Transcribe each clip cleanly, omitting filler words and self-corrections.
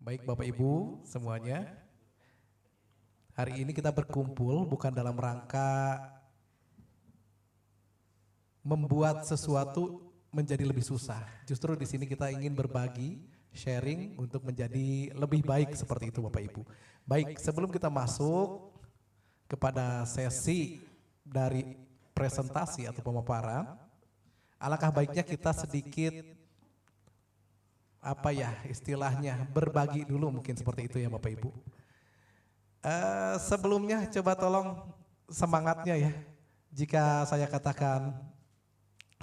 Baik Bapak Ibu semuanya, hari ini kita berkumpul bukan dalam rangka membuat sesuatu menjadi lebih susah. Justru di sini kita ingin berbagi, sharing untuk menjadi lebih baik seperti itu Bapak Ibu. Baik, sebelum kita masuk kepada sesi dari presentasi atau pemaparan, alangkah baiknya kita sedikit istilahnya berbagi dulu mungkin seperti itu ya Bapak Ibu. Sebelumnya coba tolong semangatnya ya. Jika saya katakan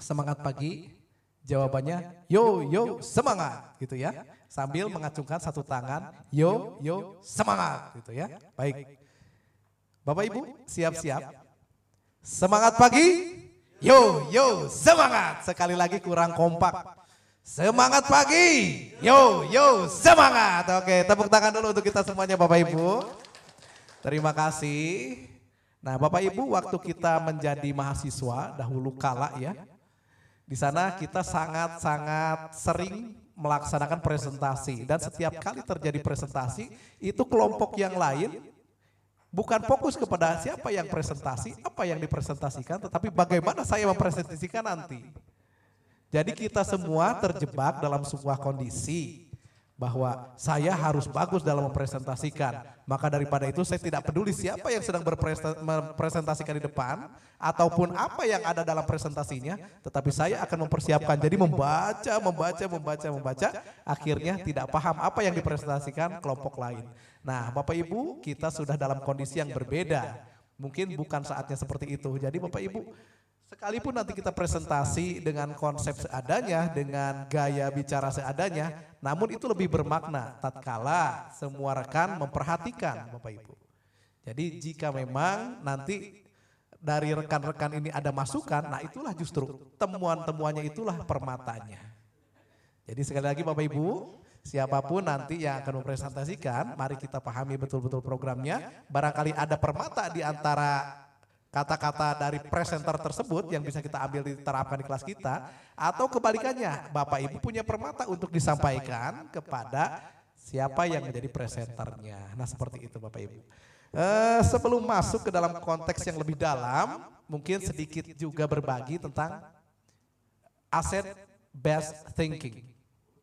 semangat pagi, jawabannya yo yo semangat gitu ya. Sambil mengacungkan satu tangan, yo yo semangat gitu ya. Baik. Bapak Ibu siap-siap. Semangat pagi, yo yo semangat. Sekali lagi kurang kompak. Semangat pagi, yo yo semangat. Oke, tepuk tangan dulu untuk kita semuanya Bapak Ibu. Terima kasih. Nah Bapak Ibu, waktu kita menjadi mahasiswa dahulu kala ya, di sana kita sangat-sangat sering melaksanakan presentasi, dan setiap kali terjadi presentasi itu kelompok yang lain bukan fokus kepada siapa yang presentasi, apa yang dipresentasikan, tetapi bagaimana saya mempresentasikan nanti. Jadi kita semua terjebak dalam sebuah kondisi bahwa saya harus bagus dalam mempresentasikan. Maka daripada itu saya tidak peduli siapa yang sedang mempresentasikan di depan ataupun apa yang ada dalam presentasinya, tetapi saya akan mempersiapkan. Jadi membaca, akhirnya tidak paham apa yang dipresentasikan kelompok lain. Nah Bapak Ibu, kita sudah dalam kondisi yang berbeda. Mungkin bukan saatnya seperti itu. Jadi Bapak Ibu, sekalipun nanti kita presentasi dengan konsep seadanya, dengan gaya bicara seadanya, namun itu lebih bermakna tatkala semua rekan memperhatikan Bapak Ibu. Jadi jika memang nanti dari rekan-rekan ini ada masukan, nah itulah justru temuan-temuannya, itulah permatanya. Jadi sekali lagi Bapak Ibu, siapapun nanti yang akan mempresentasikan, mari kita pahami betul-betul programnya. Barangkali ada permata di antara kata-kata dari presenter tersebut yang bisa kita ambil diterapkan di kelas kita, atau kebalikannya Bapak Ibu punya permata untuk disampaikan kepada siapa yang menjadi presenternya. Nah seperti itu Bapak Ibu. Sebelum masuk ke dalam konteks yang lebih dalam, mungkin sedikit juga berbagi tentang asset based thinking,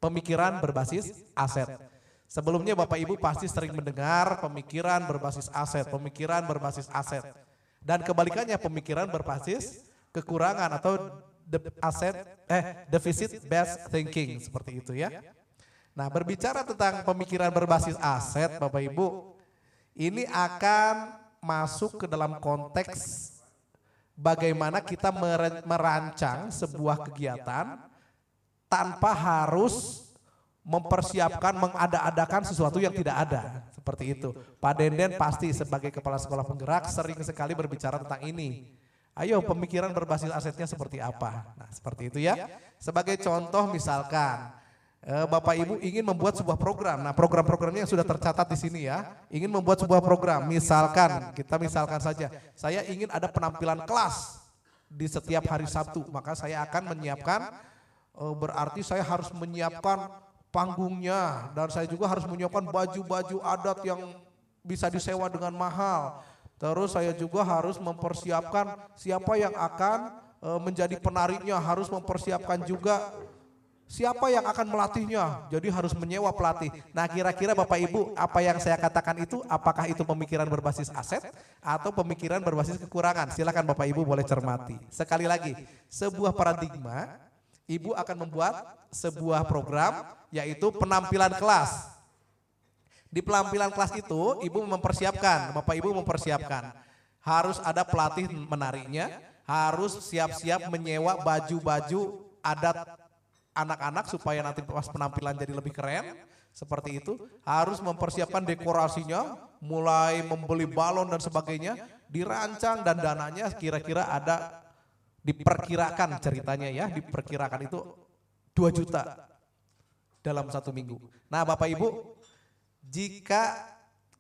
pemikiran berbasis aset. Sebelumnya Bapak Ibu pasti sering mendengar pemikiran berbasis aset, pemikiran berbasis aset. Dan kebalikannya pemikiran berbasis kekurangan atau deficit based thinking, seperti itu ya. Nah berbicara tentang pemikiran berbasis aset Bapak Ibu, ini akan masuk ke dalam konteks bagaimana kita merancang sebuah kegiatan tanpa harus mempersiapkan, mengada-adakan sesuatu yang tidak ada, seperti itu. Pak Denden pasti sebagai kepala sekolah penggerak sering sekali berbicara tentang ini. Ayo pemikiran berbasis asetnya seperti apa? Nah seperti itu ya. Sebagai contoh misalkan Bapak Ibu ingin membuat sebuah program. Nah program-programnya yang sudah tercatat di sini ya. Ingin membuat sebuah program, misalkan kita misalkan saja, saya ingin ada penampilan kelas di setiap hari Sabtu, maka saya akan menyiapkan, berarti saya harus menyiapkan panggungnya, dan saya juga harus menyiapkan baju-baju adat yang bisa disewa dengan mahal. Terus saya juga harus mempersiapkan siapa yang akan menjadi penarinya, harus mempersiapkan juga siapa yang akan melatihnya, jadi harus menyewa pelatih. Nah kira-kira Bapak Ibu, apa yang saya katakan itu, apakah itu pemikiran berbasis aset atau pemikiran berbasis kekurangan? Silakan Bapak Ibu boleh cermati. Sekali lagi, sebuah paradigma, Ibu akan membuat sebuah program yaitu penampilan kelas. Di penampilan kelas itu Ibu mempersiapkan, Bapak Ibu mempersiapkan, harus ada pelatih menariknya, harus siap-siap menyewa baju-baju adat anak-anak supaya nanti pas penampilan jadi lebih keren, seperti itu. Harus mempersiapkan dekorasinya, mulai membeli balon dan sebagainya, dirancang, dan dananya kira-kira ada, diperkirakan ceritanya ya, diperkirakan itu 2 juta dalam 1 minggu. Nah Bapak Ibu, jika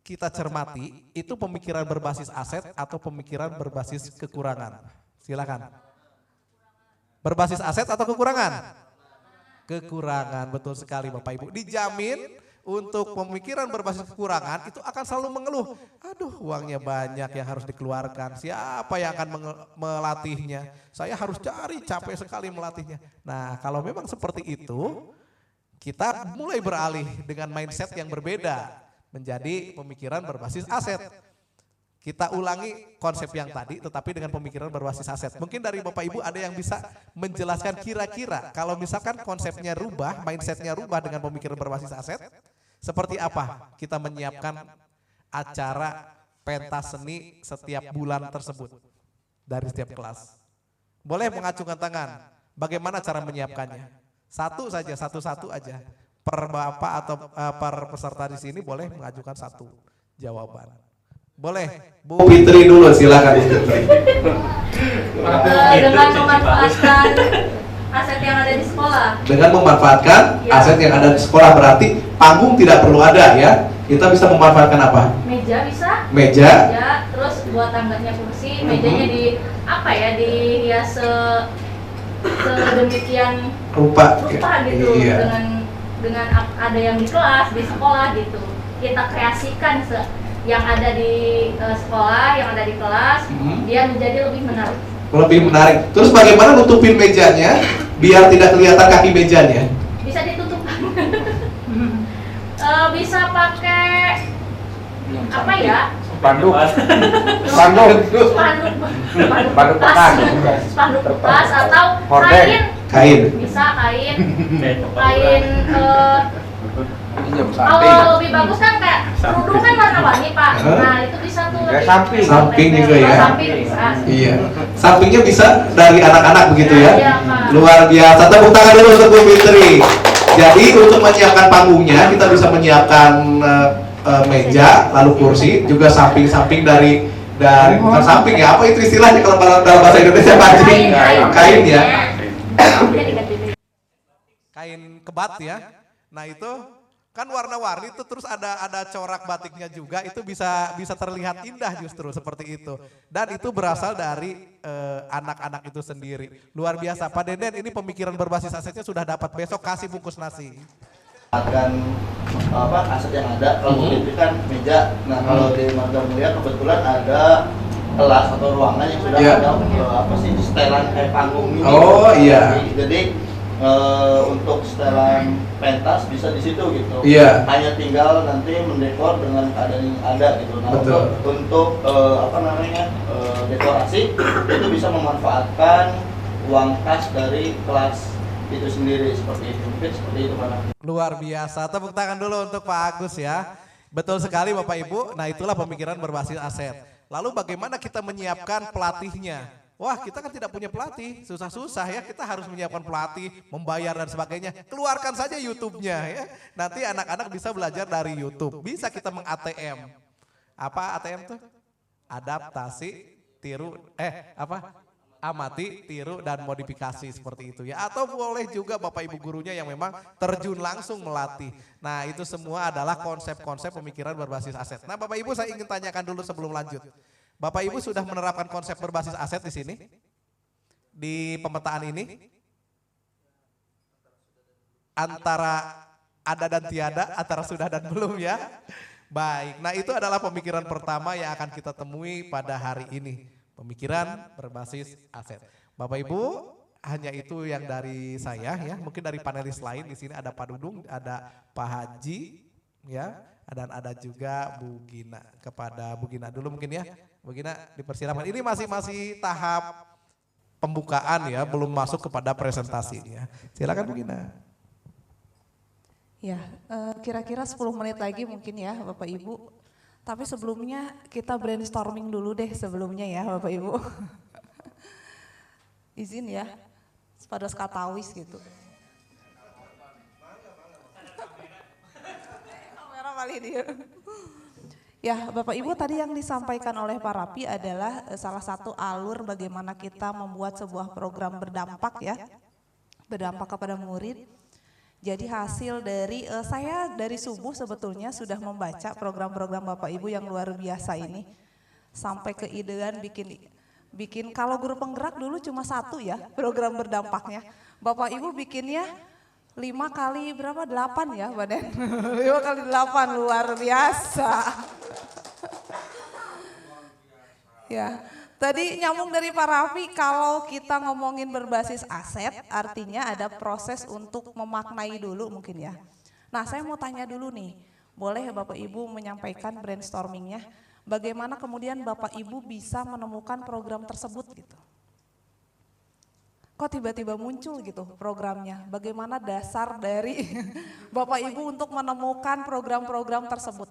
kita cermati, itu pemikiran berbasis aset atau pemikiran berbasis kekurangan? Silakan. Berbasis aset atau kekurangan? Kekurangan, betul sekali Bapak Ibu. Dijamin untuk pemikiran berbasis kekurangan itu akan selalu mengeluh. Aduh, uangnya banyak yang harus dikeluarkan. Siapa yang akan melatihnya? Saya harus cari, capek sekali melatihnya. Nah, kalau memang seperti itu, kita mulai beralih dengan mindset yang berbeda menjadi pemikiran berbasis aset. Kita ulangi konsep yang tadi tetapi dengan pemikiran berbasis aset. Mungkin dari Bapak Ibu ada yang bisa menjelaskan kira-kira kalau misalkan konsepnya rubah, mindsetnya rubah dengan pemikiran berbasis aset, seperti apa kita menyiapkan acara pentas seni setiap bulan tersebut dari setiap kelas. Boleh mengacungkan tangan, bagaimana cara menyiapkannya? Satu saja, satu-satu aja. Per Bapak atau per peserta di sini boleh mengajukan satu jawaban. Boleh, Bu Fitri dulu, silakan Bu Fitri. Dengan memanfaatkan aset yang ada di sekolah. Dengan memanfaatkan aset yang ada di sekolah berarti panggung tidak perlu ada ya. Kita bisa memanfaatkan apa? Meja bisa. Meja. Terus buat tangganya kursi, mejanya di apa ya, dihias sedemikian rupa gitu. Dengan ada yang di kelas, di sekolah gitu. Kita kreasikan yang ada di sekolah, yang ada di kelas, dia menjadi lebih menarik. Lebih menarik. Terus bagaimana nutupin mejanya biar tidak kelihatan kaki mejanya? Bisa ditutup. Bisa pakai apa ya? Spanduk bekas atau kain. Bisa kain. Kalau lebih bagus kan kayak kerudung kan warna-warni Pak. Nah itu bisa tuh. Samping juga ya. Samping bisa. Iya. Sampingnya bisa dari anak-anak begitu ya. Iya, luar biasa. Tepuk tangan dulu untuk Bu Fitri. Jadi untuk menyiapkan panggungnya kita bisa menyiapkan meja, lalu kursi, juga samping-samping dari bukan samping ya. Apa itu istilahnya kalau dalam bahasa Indonesia Pak? Kain ya. Kain kebat ya. Nah itu kan warna-warni itu terus ada corak batiknya juga, itu bisa terlihat indah justru seperti itu. Dan itu berasal dari anak-anak itu sendiri. Luar biasa. Pak Deden, ini pemikiran berbasis asetnya sudah dapat, besok kasih bungkus nasi. Akan aset yang ada, kalau itu kan meja. Nah kalau di Marga Mulia kebetulan ada kelas atau ruangan yang sudah ada setelan kayak panggung ini. Oh iya. Jadi untuk setelan pentas bisa di situ gitu. Iya. Hanya tinggal nanti mendekor dengan keadaan yang ada gitu. Nah, untuk dekorasi itu bisa memanfaatkan uang kas dari kelas itu sendiri seperti itu. Mungkin seperti itu mana. Luar biasa. Tepuk tangan dulu untuk Pak Agus ya. Betul sekali Bapak Ibu. Nah, itulah pemikiran berbasis aset. Lalu bagaimana kita menyiapkan pelatihnya? Wah, kita kan tidak punya pelatih, susah-susah ya, kita harus menyiapkan pelatih, membayar dan sebagainya. Keluarkan saja YouTube-nya ya. Nanti anak-anak bisa belajar dari YouTube. Bisa kita meng-ATM. Apa ATM tuh? Adaptasi, tiru, amati, tiru, dan modifikasi seperti itu ya. Atau boleh juga Bapak Ibu gurunya yang memang terjun langsung melatih. Nah, itu semua adalah konsep-konsep pemikiran berbasis aset. Nah, Bapak Ibu saya ingin tanyakan dulu sebelum lanjut. Bapak Ibu sudah menerapkan konsep berbasis aset di sini? Di pemetaan ini? Antara ada dan tiada, antara sudah dan belum ya? Baik, nah itu adalah pemikiran pertama yang akan kita temui pada hari ini. Pemikiran berbasis aset. Bapak Ibu, hanya itu yang dari saya ya. Mungkin dari panelis lain di sini ada Pak Dudung, ada Pak Haji ya. Dan ada juga Bu Gina. Kepada Bu Gina dulu mungkin ya. Bu Gina dipersilakan. Ini masih tahap pembukaan ya, belum masuk kepada presentasi ya. Silakan Bu Gina. Ya, kira-kira 10 menit lagi mungkin ya Bapak Ibu. Tapi sebelumnya kita brainstorming dulu deh sebelumnya ya Bapak Ibu. Izin ya, pada skatawis gitu. Ya Bapak Ibu, tadi yang disampaikan oleh Pak Rapi adalah salah satu alur bagaimana kita membuat sebuah program berdampak ya. Berdampak kepada murid. Jadi hasil dari saya dari subuh sebetulnya sudah membaca program-program Bapak Ibu yang luar biasa ini. Sampai keidean bikin kalau guru penggerak dulu cuma satu ya program berdampaknya. Bapak Ibu bikinnya 5 kali berapa? 8 ya badan. 5 kali 8 luar biasa. Ya, tadi nyambung dari Pak Raffi, kalau kita ngomongin berbasis aset artinya ada proses untuk memaknai dulu mungkin ya. Nah saya mau tanya dulu nih, boleh ya Bapak Ibu menyampaikan brainstormingnya, bagaimana kemudian Bapak Ibu bisa menemukan program tersebut gitu. Kok tiba-tiba muncul gitu programnya, bagaimana dasar dari Bapak Ibu untuk menemukan program-program tersebut.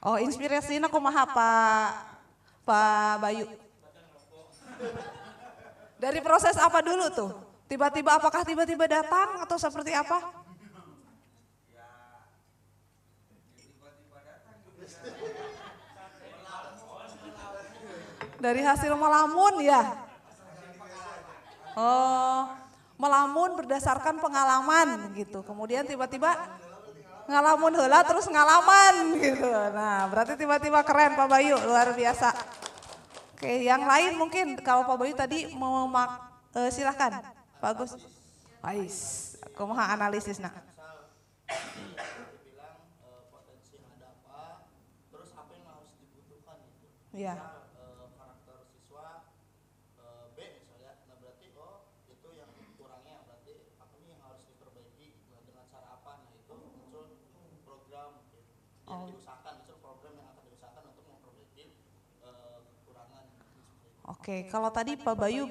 Oh inspirasinya kumaha Pak Bayu. Dari proses apa dulu tuh? Tiba-tiba apakah tiba-tiba datang atau seperti apa? Dari hasil melamun ya? Oh, melamun berdasarkan pengalaman gitu. Kemudian tiba-tiba ngalamun heula terus ngalaman gitu. Nah, berarti tiba-tiba keren Pak Bayu, luar biasa. Oke, yang lain mungkin kalau Pak Bayu tadi mau silahkan Pak Agus. Ais, kumaha analisis nak? Dibilang potensi yang ada apa, terus apa yang harus dibutuhkan gitu. Iya. Karakter siswa B misalnya, nah berarti itu yang kurangnya, berarti apa nih yang harus diperbaiki dengan cara apa, nah itu muncul program yang diusahakan, muncul program yang akan diusahakan untuk memperbaiki kekurangan. Oke, kalau tadi Pak Bayu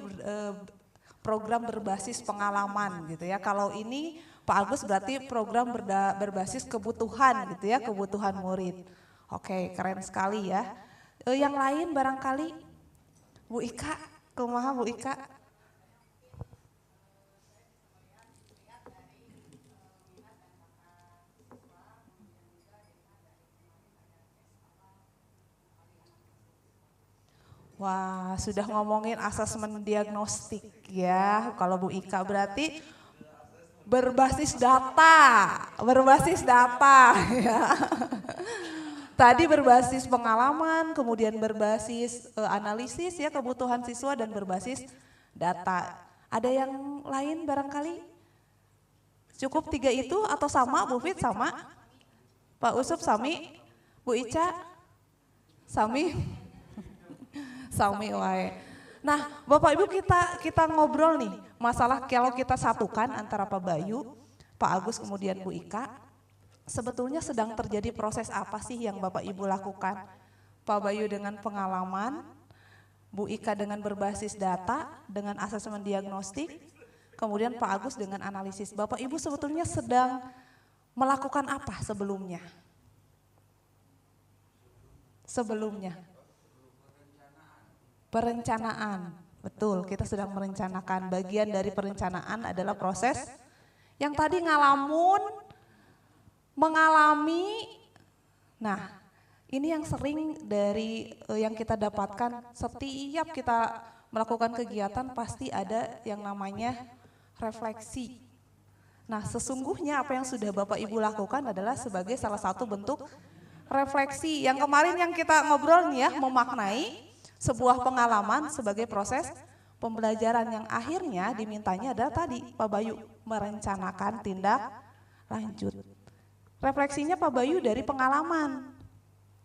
program berbasis pengalaman gitu ya. Kalau ini Pak Agus berarti program berbasis kebutuhan gitu ya, kebutuhan murid. Oke, keren sekali ya. Yang lain barangkali Bu Ika, kumaha Bu Ika? Wah, sudah ngomongin asesmen diagnostik ya. Kalau Bu Ika berarti berbasis data ya. Tadi berbasis pengalaman, kemudian berbasis analisis ya kebutuhan siswa dan berbasis data. Ada yang lain barangkali? Cukup 3 itu atau sama Bu Fit sama? Pak Usup sami? Bu Ica? Sami? Sami wae. Nah, Bapak Ibu kita ngobrol nih, masalah kalau kita satukan antara Pak Bayu, Pak Agus kemudian Bu Ika, sebetulnya sedang terjadi proses apa sih yang Bapak Ibu lakukan? Pak Bayu dengan pengalaman, Bu Ika dengan berbasis data, dengan asesmen diagnostik, kemudian Pak Agus dengan analisis. Bapak Ibu sebetulnya sedang melakukan apa sebelumnya? Perencanaan, betul, kita sedang merencanakan. Bagian dari perencanaan adalah proses yang tadi mengalami. Nah, ini yang sering dari yang kita dapatkan setiap kita melakukan kegiatan pasti ada yang namanya refleksi. Nah, sesungguhnya apa yang sudah Bapak Ibu lakukan adalah sebagai salah satu bentuk refleksi. Yang kemarin yang kita ngobrol nih ya, memaknai sebuah pengalaman sebagai proses pembelajaran yang akhirnya dimintanya adalah tadi Pak Bayu merencanakan tindak lanjut. Refleksinya Pak Bayu dari pengalaman,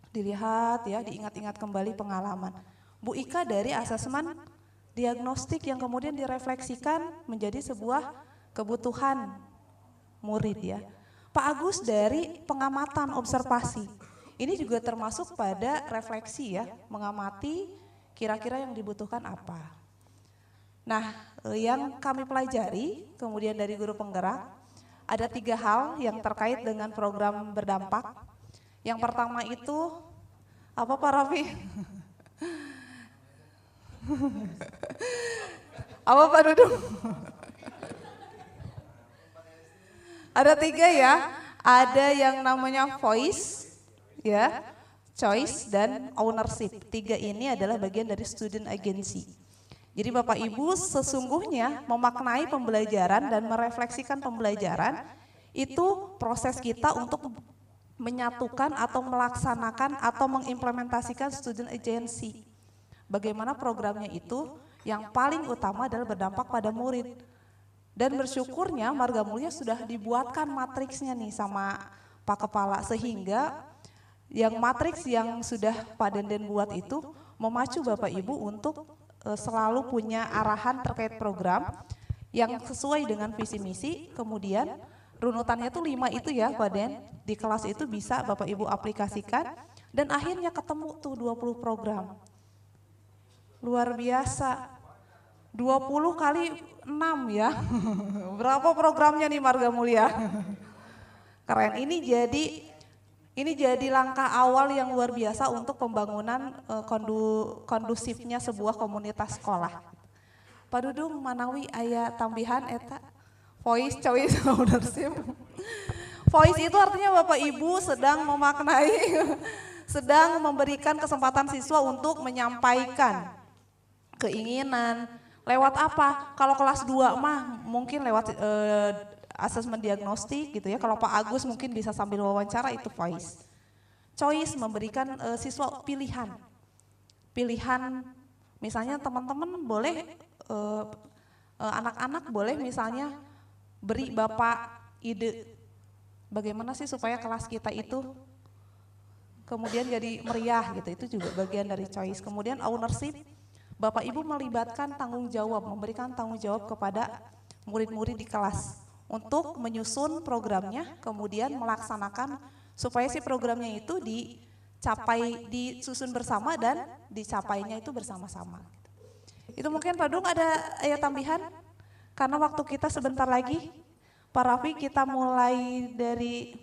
dilihat ya, diingat-ingat kembali pengalaman. Bu Ika dari asesmen diagnostik yang kemudian direfleksikan menjadi sebuah kebutuhan murid ya. Pak Agus dari pengamatan observasi. Ini juga termasuk pada refleksi ya, mengamati kira-kira yang dibutuhkan apa. Nah, yang kami pelajari kemudian dari guru penggerak, ada 3 hal yang terkait dengan program berdampak. Yang pertama itu, apa Pak Raffi? Apa Pak Dudung? Ada 3 ya, ada yang namanya voice, ya, choice dan ownership. 3 ini adalah bagian dari student agency. Jadi Bapak Ibu sesungguhnya memaknai pembelajaran dan merefleksikan pembelajaran itu proses kita untuk menyatukan atau melaksanakan atau mengimplementasikan student agency. Bagaimana programnya itu yang paling utama adalah berdampak pada murid. Dan bersyukurnya Marga Mulia sudah dibuatkan matriksnya nih sama Pak Kepala, sehingga yang matriks yang sudah Pak Denden buat itu memacu Bapak Ibu untuk selalu punya arahan terkait program yang sesuai dengan visi misi. Kemudian runutannya tuh 5 itu ya Pak Den, di kelas itu bisa Bapak Ibu aplikasikan dan akhirnya ketemu tuh 20 program. Luar biasa. 20 kali 6 ya. Berapa programnya nih Marga Mulia? Keren. Ini jadi langkah awal yang luar biasa untuk pembangunan kondusifnya sebuah komunitas sekolah. Pak Dudung manawi aya tambihan eta voice choice ownership. Voice itu artinya Bapak Ibu sedang memaknai, sedang memberikan kesempatan siswa untuk menyampaikan keinginan. Lewat apa? Kalau kelas 2 mah mungkin lewat asesmen diagnostik gitu ya. Kalau Pak Agus mungkin bisa sambil wawancara, itu voice. Choice memberikan siswa pilihan. Pilihan misalnya teman-teman boleh, anak-anak boleh misalnya beri Bapak ide bagaimana sih supaya kelas kita itu kemudian jadi meriah gitu. Itu juga bagian dari choice. Kemudian ownership, Bapak Ibu melibatkan tanggung jawab, memberikan tanggung jawab kepada murid-murid di kelas untuk menyusun programnya, kemudian melaksanakan supaya si programnya itu dicapai, disusun bersama dan dicapainya itu bersama-sama. Itu mungkin Pak Dung ada tambahan? Karena waktu kita sebentar lagi, Pak Raffi, kita mulai dari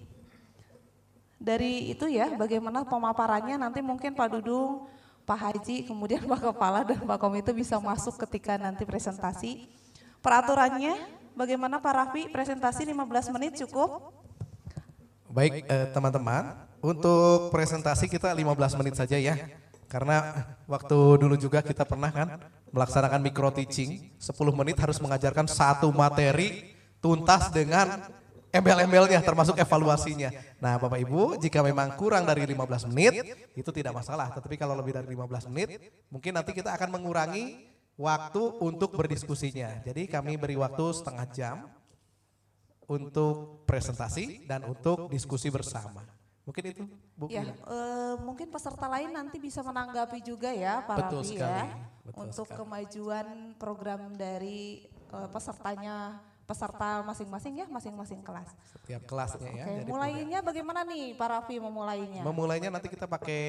itu ya, bagaimana pemaparannya, nanti mungkin Pak Dudung, Pak Haji, kemudian Pak Kepala dan Pak Komite bisa masuk ketika nanti presentasi. Peraturannya bagaimana Pak Raffi, presentasi 15 menit cukup? Baik teman-teman, untuk presentasi kita 15 menit saja ya. Karena waktu dulu juga kita pernah kan melaksanakan micro teaching, 10 menit harus mengajarkan satu materi tuntas dengan embel-embelnya termasuk evaluasinya. Nah Bapak Ibu, jika memang kurang dari 15 menit itu tidak masalah, tetapi kalau lebih dari 15 menit mungkin nanti kita akan mengurangi waktu untuk berdiskusinya. Jadi kami beri waktu setengah jam untuk presentasi dan untuk diskusi bersama. Mungkin itu Bu. Ya, mungkin peserta lain nanti bisa menanggapi juga ya Pak Betul Raffi sekali. ya, Betul untuk sekali. kemajuan program dari peserta masing-masing ya, masing-masing kelas. Setiap kelasnya ya. Oke, Jadi mulainya bagaimana nih Pak Raffi memulainya? memulainya nanti kita pakai